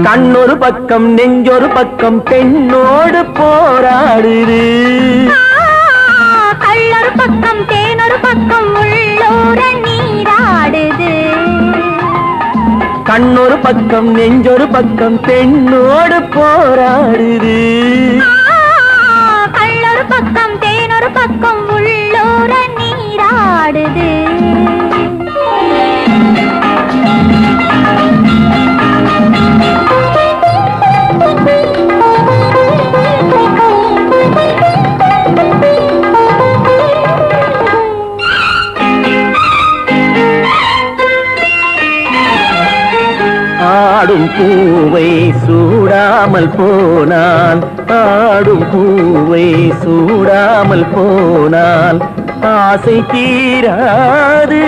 கண்ணொரு பக்கம் நெஞ்சொரு பக்கம் பெண்ணோடு போராடுது. கள்ளொரு பக்கம் தேனொரு பக்கம் உள்ளூர நீராடுது. கண்ணொரு பக்கம் நெஞ்சொரு பக்கம் பெண்ணோடு போராடுது. கள்ளொரு பக்கம் தேனொரு பக்கம் உள்ளூர நீராடுது. ஆடும் பூவை சூடாமல் போனால், ஆடும் பூவை சூடாமல் போனால் ஆசை தீராது.